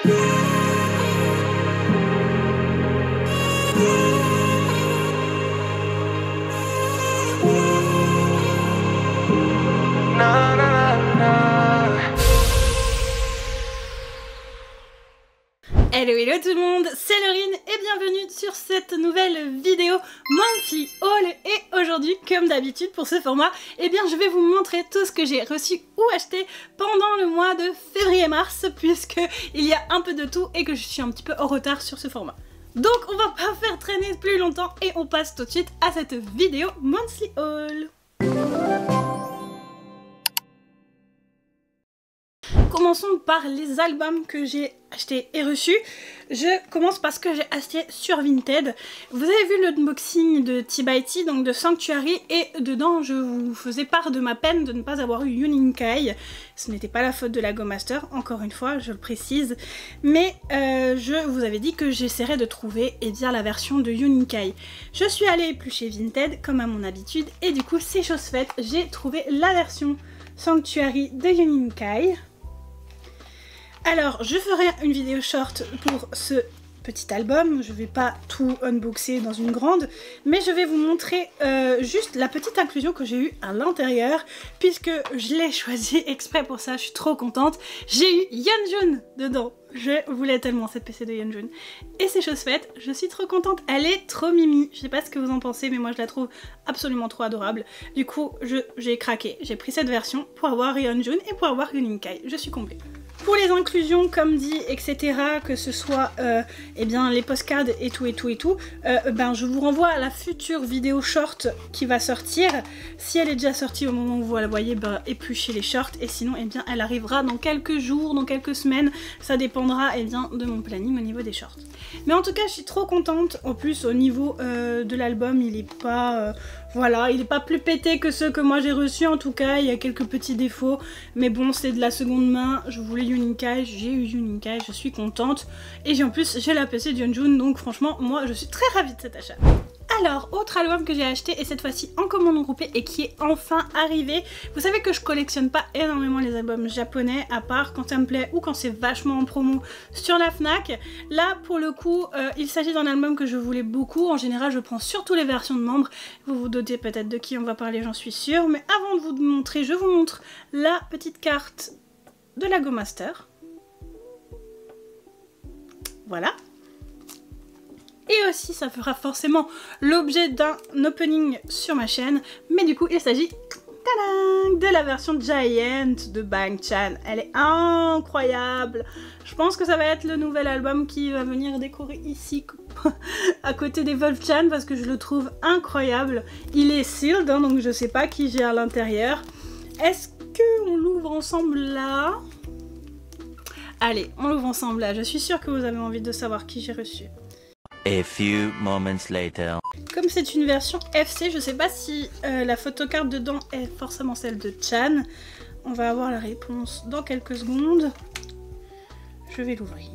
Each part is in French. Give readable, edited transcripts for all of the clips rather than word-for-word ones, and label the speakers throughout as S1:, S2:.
S1: Hello tout le monde, c'est Laurine et bienvenue sur cette nouvelle vidéo Monthly Haul. Et aujourd'hui, comme d'habitude pour ce format, eh bien je vais vous montrer tout ce que j'ai reçu ou acheté pendant le mois de février-mars, puisque il y a un peu de tout et que je suis un petit peu en retard sur ce format. Donc on va pas faire traîner plus longtemps et on passe tout de suite à cette vidéo Monthly Haul. Commençons par les albums que j'ai achetés et reçus. Je commence parce que j'ai acheté sur Vinted. Vous avez vu l'unboxing de Tea by Tea, donc de Sanctuary, et dedans je vous faisais part de ma peine de ne pas avoir eu Yuninkai. Ce n'était pas la faute de la Go Master, encore une fois, je le précise, mais je vous avais dit que j'essaierais de trouver bien, la version de Yuninkai. Je suis allée éplucher Vinted, comme à mon habitude, et du coup c'est chose faite, j'ai trouvé la version Sanctuary de Yuninkai. Alors, je ferai une vidéo short pour ce petit album, je vais pas tout unboxer dans une grande, mais je vais vous montrer juste la petite inclusion que j'ai eue à l'intérieur, puisque je l'ai choisi exprès pour ça, je suis trop contente. J'ai eu Yeonjun dedans, je voulais tellement cette PC de Yeonjun. Et c'est chose faite, je suis trop contente, elle est trop mimi, je sais pas ce que vous en pensez, mais moi je la trouve absolument trop adorable. Du coup, j'ai craqué, j'ai pris cette version pour avoir Yeonjun et pour avoir Yuninkai, je suis comblée. Pour les inclusions, comme dit, etc., que ce soit eh bien, les postcards et tout, ben, je vous renvoie à la future vidéo short qui va sortir. Si elle est déjà sortie au moment où vous la voyez, ben, épluchez les shorts, et sinon, eh bien, elle arrivera dans quelques jours, dans quelques semaines. Ça dépendra eh bien, de mon planning au niveau des shorts. Mais en tout cas, je suis trop contente. En plus, au niveau de l'album, il est pas... voilà, il n'est pas plus pété que ceux que moi j'ai reçus, en tout cas, il y a quelques petits défauts, mais bon, c'est de la seconde main, je voulais Yuninkai, j'ai eu Yuninkai, je suis contente, et en plus, j'ai la PC de Yeonjun, donc franchement, moi, je suis très ravie de cet achat. Alors, autre album que j'ai acheté, et cette fois-ci en commande groupée, et qui est enfin arrivé. Vous savez que je collectionne pas énormément les albums japonais, à part quand ça me plaît ou quand c'est vachement en promo sur la Fnac. Là, pour le coup, il s'agit d'un album que je voulais beaucoup. En général, je prends surtout les versions de membres. Vous vous doutez peut-être de qui on va parler, j'en suis sûre. Mais avant de vous montrer, je vous montre la petite carte de la Go Master. Voilà. Et aussi, ça fera forcément l'objet d'un opening sur ma chaîne. Mais du coup, il s'agit de la version Giant de Bang Chan. Elle est incroyable. Je pense que ça va être le nouvel album qui va venir décorer ici, à côté des Wolf Chan, parce que je le trouve incroyable. Il est sealed, hein, donc je sais pas qui j'ai à l'intérieur. Est-ce qu'on l'ouvre ensemble là? Allez, on l'ouvre ensemble là. Je suis sûre que vous avez envie de savoir qui j'ai reçu.
S2: A few moments later.
S1: Comme c'est une version FC, je sais pas si la photocarte dedans est forcément celle de Chan. On va avoir la réponse dans quelques secondes. Je vais l'ouvrir.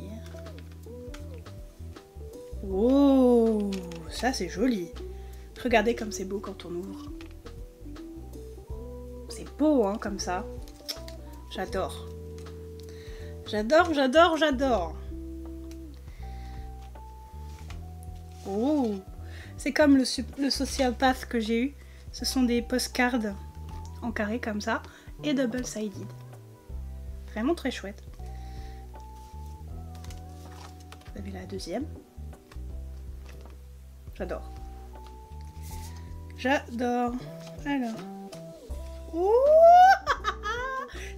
S1: Oh, ça c'est joli. Regardez comme c'est beau quand on ouvre. C'est beau hein, comme ça. J'adore. J'adore, j'adore, j'adore. Oh, c'est comme le Social Path que j'ai eu. Ce sont des postcards en carré comme ça et double-sided. Vraiment très chouette. Vous avez la deuxième. J'adore. J'adore. Alors. Oh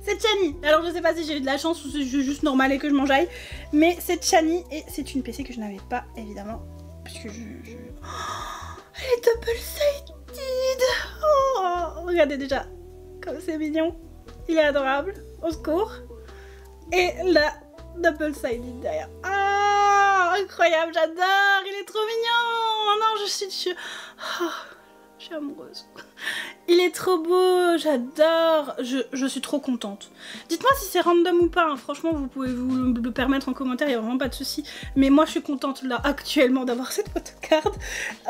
S1: c'est Chani. Alors je sais pas si j'ai eu de la chance ou si c'est juste normal et que je m'enjaille. Mais c'est Chani et c'est une PC que je n'avais pas évidemment. Puisque Oh, elle est double-sided. Oh, regardez déjà comme c'est mignon. Il est adorable. Au secours. Et la double-sided derrière. Ah, incroyable, j'adore. Il est trop mignon. Oh non, je suis amoureuse. Il est trop beau, j'adore. Je suis trop contente. Dites-moi si c'est random ou pas, hein. Franchement vous pouvez vous le permettre en commentaire, il n'y a vraiment pas de souci. Mais moi je suis contente là actuellement d'avoir cette photocard.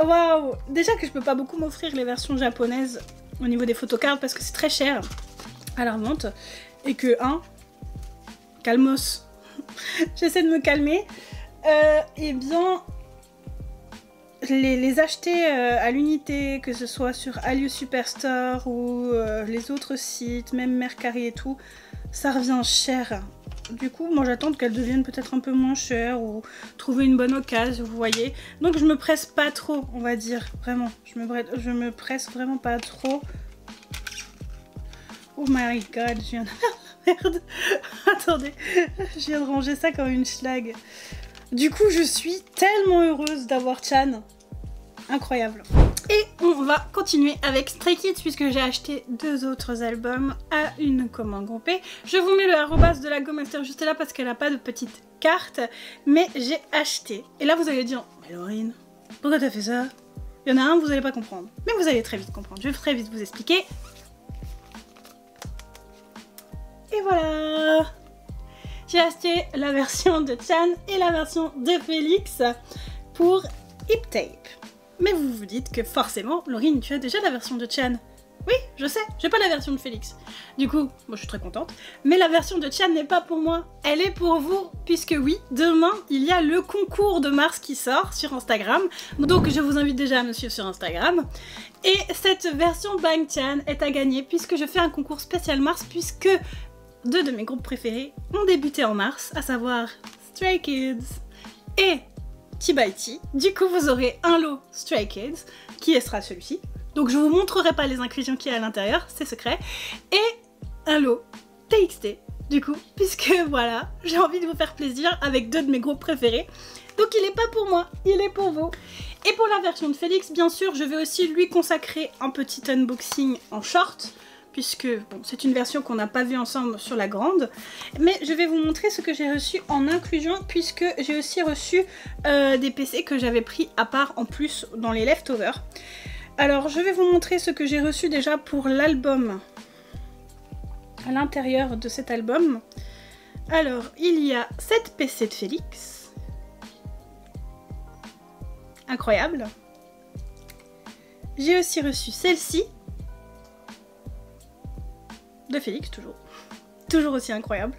S1: Waouh. Déjà que je peux pas beaucoup m'offrir les versions japonaises au niveau des photocards parce que c'est très cher à la revente. Et que calmos, j'essaie de me calmer. Eh bien, les acheter à l'unité, que ce soit sur Aliou Superstore ou les autres sites, même Mercari et tout, ça revient cher. Du coup, moi j'attends qu'elles deviennent peut-être un peu moins chères ou trouver une bonne occasion, vous voyez. Donc je me presse pas trop, on va dire, vraiment. Je me presse vraiment pas trop. Oh my god, je viens de faire la merde. Attendez, je viens de ranger ça comme une schlag. Du coup, je suis tellement heureuse d'avoir Chan. Incroyable. Et on va continuer avec Stray Kids puisque j'ai acheté 2 autres albums à une commande groupée. Je vous mets le arrobas de la Go Master juste là parce qu'elle n'a pas de petite carte. Mais j'ai acheté. Et là, vous allez dire, mais Laurine, pourquoi t'as fait ça? Il y en a un, vous n'allez pas comprendre. Mais vous allez très vite comprendre. Je vais très vite vous expliquer. Et voilà! J'ai acheté la version de Chan et la version de Félix pour Hip Tape. Mais vous vous dites que forcément, Laurine, tu as déjà la version de Chan. Oui, je sais, j'ai pas la version de Félix. Du coup, moi je suis très contente. Mais la version de Chan n'est pas pour moi, elle est pour vous. Puisque oui, demain, il y a le concours de Mars qui sort sur Instagram. Donc je vous invite déjà à me suivre sur Instagram. Et cette version Bang Chan est à gagner puisque je fais un concours spécial Mars puisque 2 de mes groupes préférés ont débuté en mars, à savoir Stray Kids et T-by-T. Du coup, vous aurez un lot Stray Kids, qui sera celui-ci. Donc je vous montrerai pas les inclusions qu'il y a à l'intérieur, c'est secret. Et un lot TXT, du coup, puisque voilà, j'ai envie de vous faire plaisir avec 2 de mes groupes préférés. Donc il est pas pour moi, il est pour vous. Et pour la version de Félix, bien sûr, je vais aussi lui consacrer un petit unboxing en short, puisque bon, c'est une version qu'on n'a pas vue ensemble sur la grande. Mais je vais vous montrer ce que j'ai reçu en inclusion, puisque j'ai aussi reçu des PC que j'avais pris à part en plus dans les leftovers. Alors je vais vous montrer ce que j'ai reçu déjà pour l'album, à l'intérieur de cet album. Alors il y a 7 PC de Félix. Incroyable. J'ai aussi reçu celle-ci. De Félix, toujours. Toujours aussi incroyable.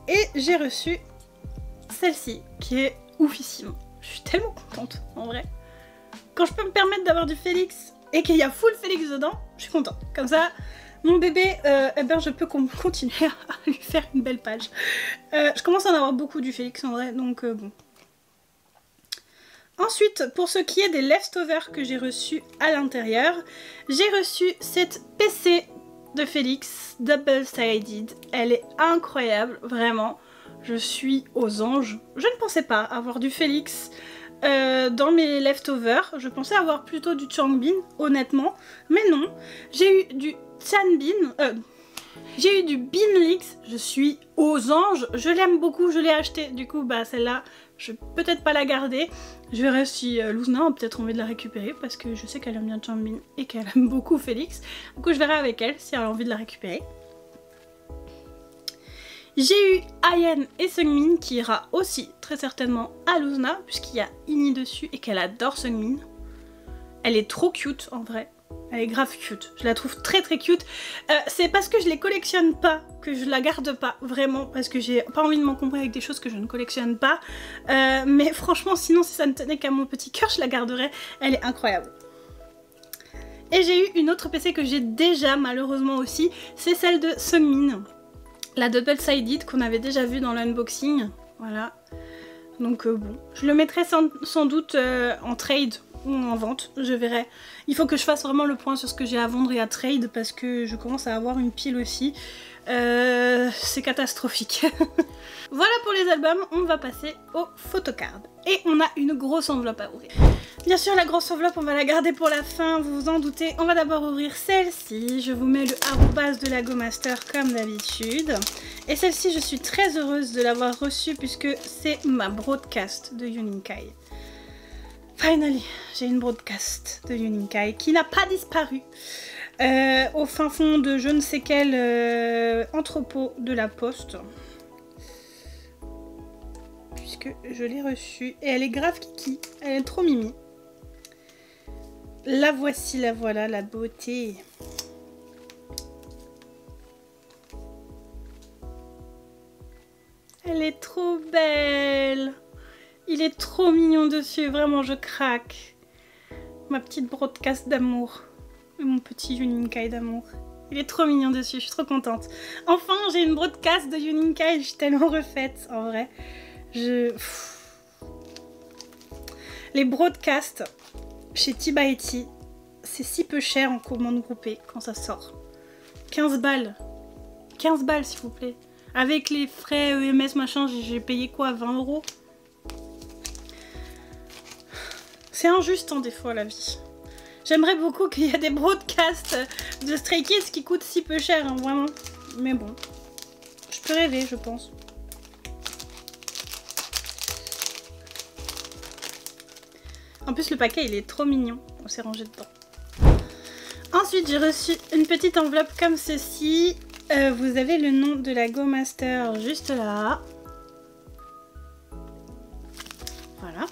S1: Et j'ai reçu celle-ci, qui est oufissime. Je suis tellement contente, en vrai. Quand je peux me permettre d'avoir du Félix et qu'il y a full Félix dedans, je suis contente. Comme ça, mon bébé, eh ben, je peux continuer à lui faire une belle page. Je commence à en avoir beaucoup du Félix, en vrai, donc bon. Ensuite, pour ce qui est des leftovers que j'ai reçus à l'intérieur, j'ai reçu cette PC de Félix, Double Sided. Elle est incroyable, vraiment. Je suis aux anges. Je ne pensais pas avoir du Félix dans mes leftovers. Je pensais avoir plutôt du Changbin, honnêtement. Mais non, j'ai eu du Chanbin. J'ai eu du Binlix. Je suis aux anges. Je l'aime beaucoup, je l'ai acheté. Du coup, bah celle-là, je vais peut-être pas la garder. Je verrai si Luzna a peut-être envie de la récupérer parce que je sais qu'elle aime bien Changbin et qu'elle aime beaucoup Félix. Du coup, je verrai avec elle si elle a envie de la récupérer. J'ai eu Ayen et Seungmin qui ira aussi très certainement à Luzna puisqu'il y a Ini dessus et qu'elle adore Seungmin. Elle est trop cute en vrai. Elle est grave cute, je la trouve très très cute. C'est parce que je les collectionne pas que je la garde pas, vraiment, parce que j'ai pas envie de m'encombrer avec des choses que je ne collectionne pas. Mais franchement, sinon si ça ne tenait qu'à mon petit cœur, je la garderais, elle est incroyable. Et j'ai eu une autre PC que j'ai déjà malheureusement aussi, c'est celle de Seungmin. La Double Sided qu'on avait déjà vue dans l'unboxing, voilà. Donc bon, je le mettrai sans doute en trade ou en vente, je verrai. Il faut que je fasse vraiment le point sur ce que j'ai à vendre et à trade parce que je commence à avoir une pile aussi. C'est catastrophique. Voilà pour les albums, on va passer aux photocards. Et on a une grosse enveloppe à ouvrir. Bien sûr, la grosse enveloppe, on va la garder pour la fin, vous vous en doutez. On va d'abord ouvrir celle-ci. Je vous mets le arrobas de la Go Master comme d'habitude. Et celle-ci, je suis très heureuse de l'avoir reçue puisque c'est ma broadcast de Yuninkai. Finally, j'ai une broadcast de Yuninkai qui n'a pas disparu au fin fond de je ne sais quel entrepôt de la poste. Puisque je l'ai reçue et elle est grave kiki, elle est trop mimi. La voici, la voilà, la beauté. Elle est trop belle. Il est trop mignon dessus, vraiment je craque. Ma petite broadcast d'amour. Et mon petit Yuninkai d'amour. Il est trop mignon dessus, je suis trop contente. Enfin, j'ai une broadcast de Yuninkai, je suis tellement refaite, en vrai. Les broadcasts chez Tibaiti, c'est si peu cher en commande groupée quand ça sort. 15 balles. 15 balles, s'il vous plaît. Avec les frais EMS, machin, j'ai payé quoi, 20 €? C'est injuste, hein, des fois, la vie. J'aimerais beaucoup qu'il y ait des broadcasts de Stray Kids qui coûtent si peu cher, hein, vraiment. Mais bon, je peux rêver, je pense. En plus, le paquet, il est trop mignon. On s'est rangé dedans. Ensuite, j'ai reçu une petite enveloppe comme ceci. Vous avez le nom de la Go Master juste là. Voilà.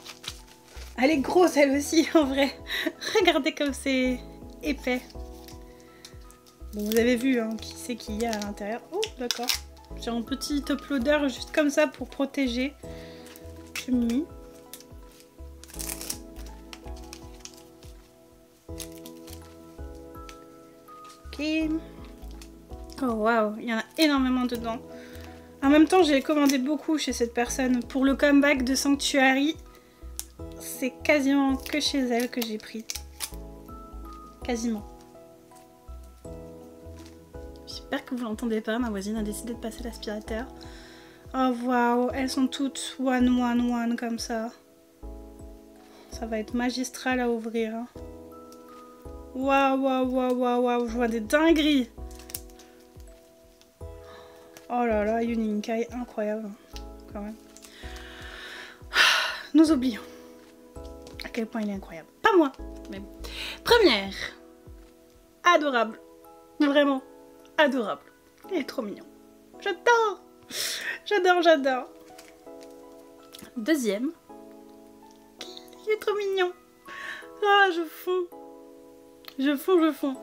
S1: Elle est grosse, elle aussi, en vrai. Regardez comme c'est épais. Bon, vous avez vu hein, qui c'est qu'il y a à l'intérieur. Oh, d'accord. J'ai un petit uploader juste comme ça pour protéger. J'ai mis. Ok. Oh waouh, il y en a énormément dedans. En même temps, j'ai commandé beaucoup chez cette personne. Pour le comeback de Sanctuary, c'est quasiment que chez elle que j'ai pris. Quasiment. J'espère que vous l'entendez pas, ma voisine a décidé de passer l'aspirateur. Oh waouh, elles sont toutes one comme ça. Ça va être magistral à ouvrir. Hein. Waouh, je vois des dingueries. Oh là là, Yuninkai, incroyable, quand même. Nous oublions à quel point il est incroyable. Pas moi, mais bon. Première. Adorable. Vraiment, adorable. Il est trop mignon. J'adore. J'adore. Deuxième. Il est trop mignon. Ah, je fonds. Je fonds.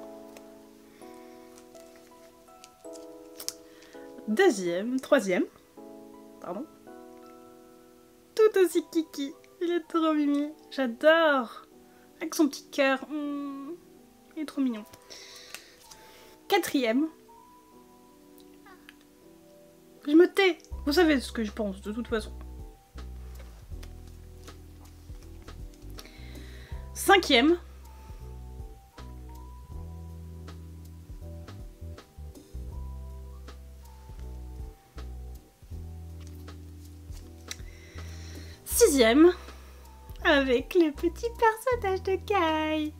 S1: Troisième, pardon. Tout aussi kiki. Il est trop mimi. J'adore. Avec son petit cœur. Il est trop mignon. Quatrième. Je me tais. Vous savez ce que je pense de toute façon. Cinquième. Sixième, avec le petit personnage de Kai.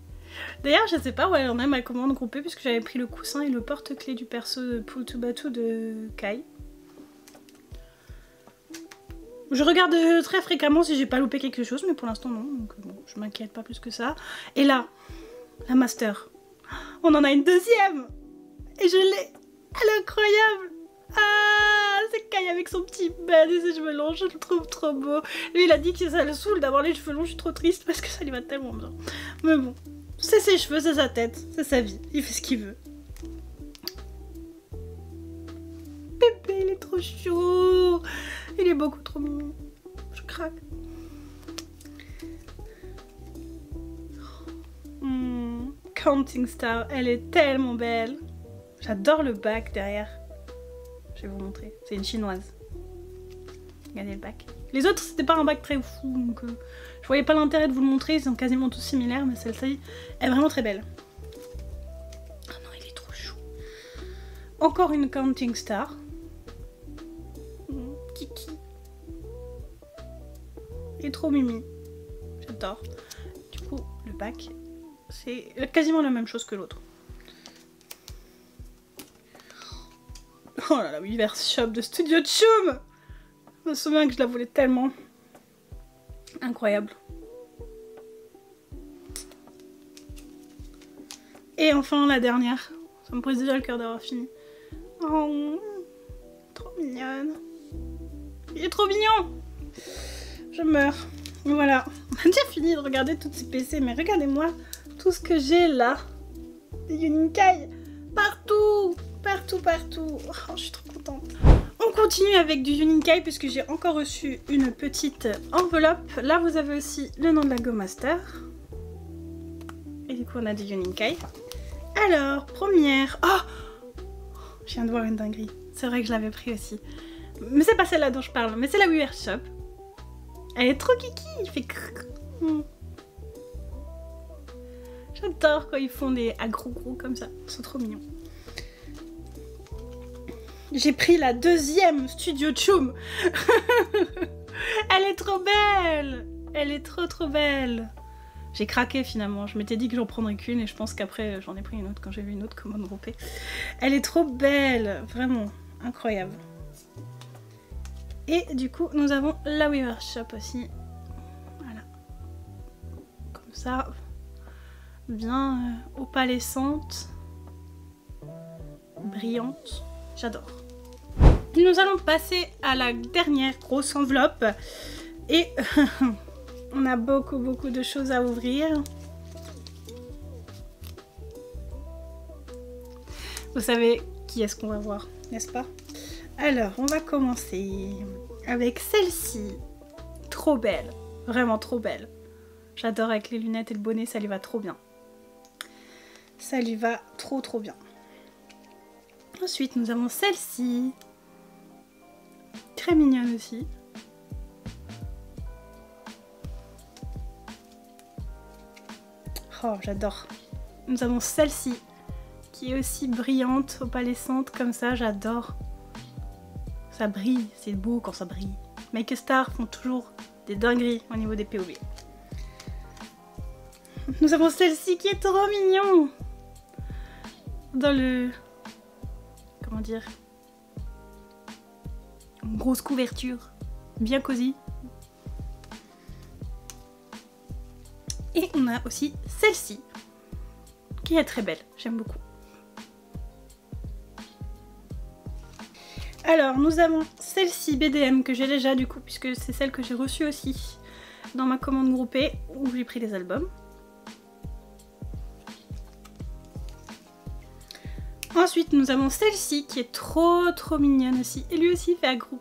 S1: D'ailleurs, je sais pas où elle en est ma commande groupée, puisque j'avais pris le coussin et le porte-clés du perso de Pultubatu de Kai. Je regarde très fréquemment si j'ai pas loupé quelque chose, mais pour l'instant non, donc bon, je m'inquiète pas plus que ça. Et là, la master. On en a une deuxième. Et je l'ai. Elle est incroyable. Ah, c'est Kai avec son petit bed et ses cheveux longs, je le trouve trop beau. Lui, il a dit que ça le saoule d'avoir les cheveux longs, je suis trop triste parce que ça lui va tellement bien. Mais bon, c'est ses cheveux, c'est sa tête, c'est sa vie, il fait ce qu'il veut. Bébé, il est trop chaud. Il est beaucoup trop mignon. Je craque. Counting Star, elle est tellement belle. J'adore le bac derrière. Je vais vous montrer. C'est une chinoise. Regardez le bac. Les autres, c'était pas un bac très fou, donc je voyais pas l'intérêt de vous le montrer. Ils sont quasiment tous similaires, mais celle-ci est vraiment très belle. Oh non, il est trop chou. Encore une Counting Star. Kiki. Il est trop mimi. J'adore. Du coup, le bac, c'est quasiment la même chose que l'autre. Oh là là, Weverse Shop de Studio Choom. Je me souviens que je la voulais tellement. Incroyable. Et enfin, la dernière. Ça me brise déjà le cœur d'avoir fini. Oh, trop mignonne. Il est trop mignon. Je meurs. Voilà. On a déjà fini de regarder toutes ces PC, mais regardez-moi tout ce que j'ai là. Des Yuninkai. Partout. Oh, je suis trop contente. On continue avec du Yuninkai puisque j'ai encore reçu une petite enveloppe. Là, vous avez aussi le nom de la Go Master. Et du coup, on a du Yuninkai. Alors, première... Oh, je viens de voir une dinguerie. C'est vrai que je l'avais pris aussi. Mais c'est pas celle-là dont je parle, mais c'est la Weaver Shop. Elle est trop kiki, il fait crrr. J'adore quand ils font des gros comme ça, c'est trop mignon. J'ai pris la deuxième Studio Choom. Elle est trop belle. Elle est trop belle. J'ai craqué finalement, je m'étais dit que j'en prendrais qu'une et je pense qu'après j'en ai pris une autre quand j'ai vu une autre commande groupée. Elle est trop belle, vraiment incroyable. Et du coup nous avons la Weaver Shop aussi. Voilà. Comme ça. Bien opalescente. Brillante. J'adore. Nous allons passer à la dernière grosse enveloppe. Et on a beaucoup de choses à ouvrir. Vous savez qui est-ce qu'on va voir, n'est-ce pas? Alors, on va commencer avec celle-ci. Trop belle. Vraiment trop belle. J'adore avec les lunettes et le bonnet, ça lui va trop bien. Ça lui va trop bien. Ensuite, nous avons celle-ci. Très mignonne aussi. Oh, j'adore. Nous avons celle-ci, qui est aussi brillante, opalescente, comme ça, j'adore. Ça brille, c'est beau quand ça brille. Make a Star font toujours des dingueries au niveau des POB. Nous avons celle-ci qui est trop mignon. Dans le... Comment dire? Une grosse couverture, bien cosy. Et on a aussi celle-ci, qui est très belle, j'aime beaucoup. Alors, nous avons celle-ci BDM que j'ai déjà du coup, puisque c'est celle que j'ai reçue aussi dans ma commande groupée, où j'ai pris les albums. Ensuite, nous avons celle-ci qui est trop mignonne aussi. Et lui aussi fait un gros.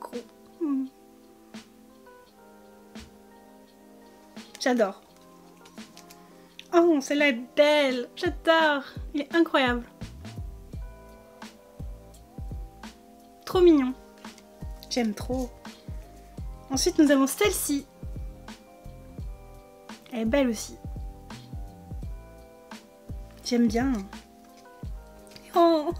S1: J'adore. Oh, celle-là est belle. J'adore. Il est incroyable. Trop mignon. J'aime trop. Ensuite, nous avons celle-ci. Elle est belle aussi. J'aime bien. Oh.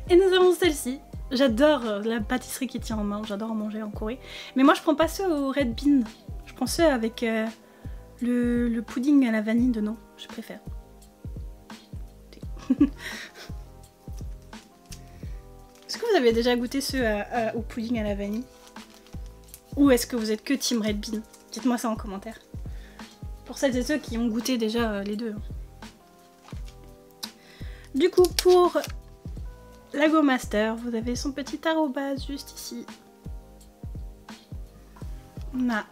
S1: Et nous avons celle-ci. J'adore la pâtisserie qui tient en main. J'adore en manger en Corée. Mais moi, je prends pas ceux au Red Bean. Je prends ceux avec le pudding à la vanille dedans. Je préfère. Est-ce que vous avez déjà goûté ceux au pudding à la vanille? Ou est-ce que vous êtes que Team Red Bean? Dites-moi ça en commentaire. Pour celles et ceux qui ont goûté déjà les deux. Du coup, pour la Go Master, vous avez son petit arrobase juste ici. On a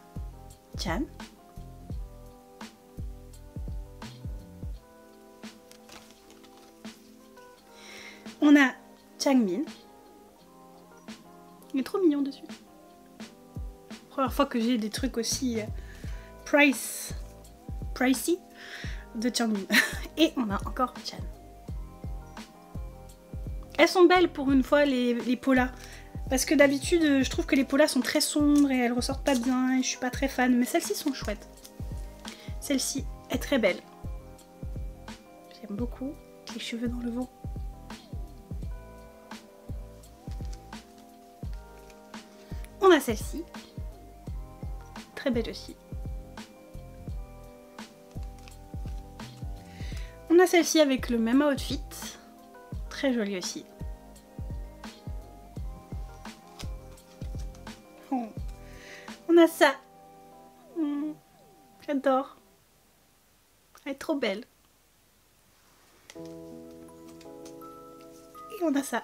S1: Chan. On a Changmin. Il est trop mignon dessus. Première fois que j'ai des trucs aussi pricey de Changmin. Et on a encore Chan. Elles sont belles pour une fois les polas. Parce que d'habitude je trouve que les polas sont très sombres et elles ressortent pas bien et je suis pas très fan. Mais celles-ci sont chouettes. Celle-ci est très belle. J'aime beaucoup. Les cheveux dans le vent. On a celle-ci. Très belle aussi. On a celle-ci avec le même outfit. Très jolie aussi. Oh. On a ça. J'adore. Elle est trop belle. Et on a ça.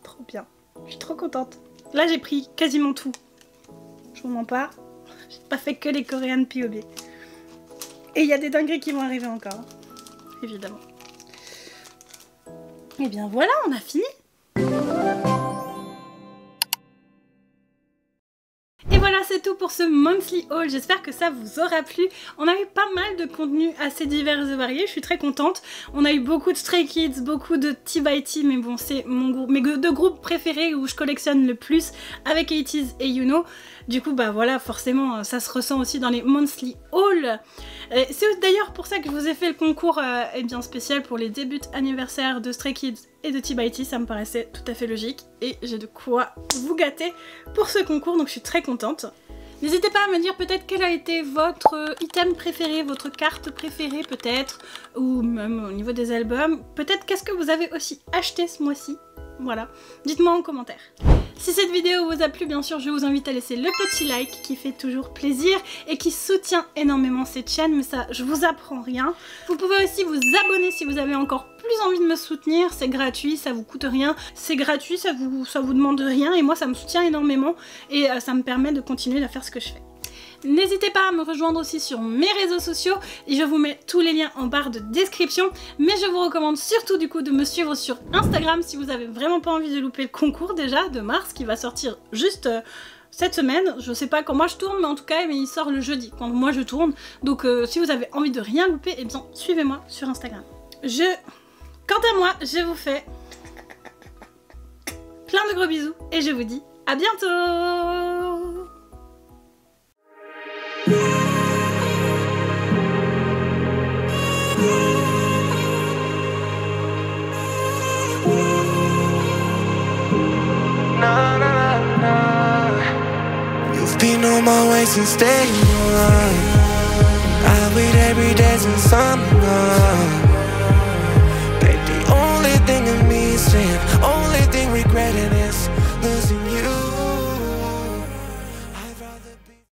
S1: Trop bien. Je suis trop contente. Là j'ai pris quasiment tout. Je vous mens pas. J'ai pas fait que les Korean POB. Et il y a des dingueries qui vont arriver encore. Évidemment. Et bien voilà, on a fini. voilà, c'est tout pour ce monthly haul. J'espère que ça vous aura plu. On a eu pas mal de contenus assez divers et variés. Je suis très contente. On a eu beaucoup de Stray Kids, beaucoup de T by T, mais bon, c'est mes deux groupes préférés où je collectionne le plus avec 80s et Yuno. Du coup, bah voilà, forcément, ça se ressent aussi dans les monthly hauls. C'est d'ailleurs pour ça que je vous ai fait le concours bien spécial pour les débuts anniversaires de Stray Kids et de T by T. Ça me paraissait tout à fait logique et j'ai de quoi vous gâter pour ce concours, donc je suis très contente. N'hésitez pas à me dire peut-être quel a été votre item préféré, votre carte préférée peut-être, ou même au niveau des albums. Peut-être qu'est-ce que vous avez aussi acheté ce mois-ci. Voilà, dites-moi en commentaire. Si cette vidéo vous a plu, bien sûr, je vous invite à laisser le petit like qui fait toujours plaisir et qui soutient énormément cette chaîne, mais ça, je vous apprends rien. Vous pouvez aussi vous abonner si vous avez encore plus envie de me soutenir, c'est gratuit, ça vous coûte rien, c'est gratuit, ça vous demande rien et moi ça me soutient énormément et ça me permet de continuer à faire ce que je fais. N'hésitez pas à me rejoindre aussi sur mes réseaux sociaux et je vous mets tous les liens en barre de description, mais je vous recommande surtout du coup de me suivre sur Instagram si vous avez vraiment pas envie de louper le concours déjà de mars qui va sortir juste cette semaine. Je sais pas quand moi je tourne, mais en tout cas il sort le jeudi quand moi je tourne, donc si vous avez envie de rien louper, eh bien suivez-moi sur Instagram. Quant à moi, je vous fais plein de gros bisous et je vous dis à bientôt.
S3: You've been on my way since day one. I wait every day since summer.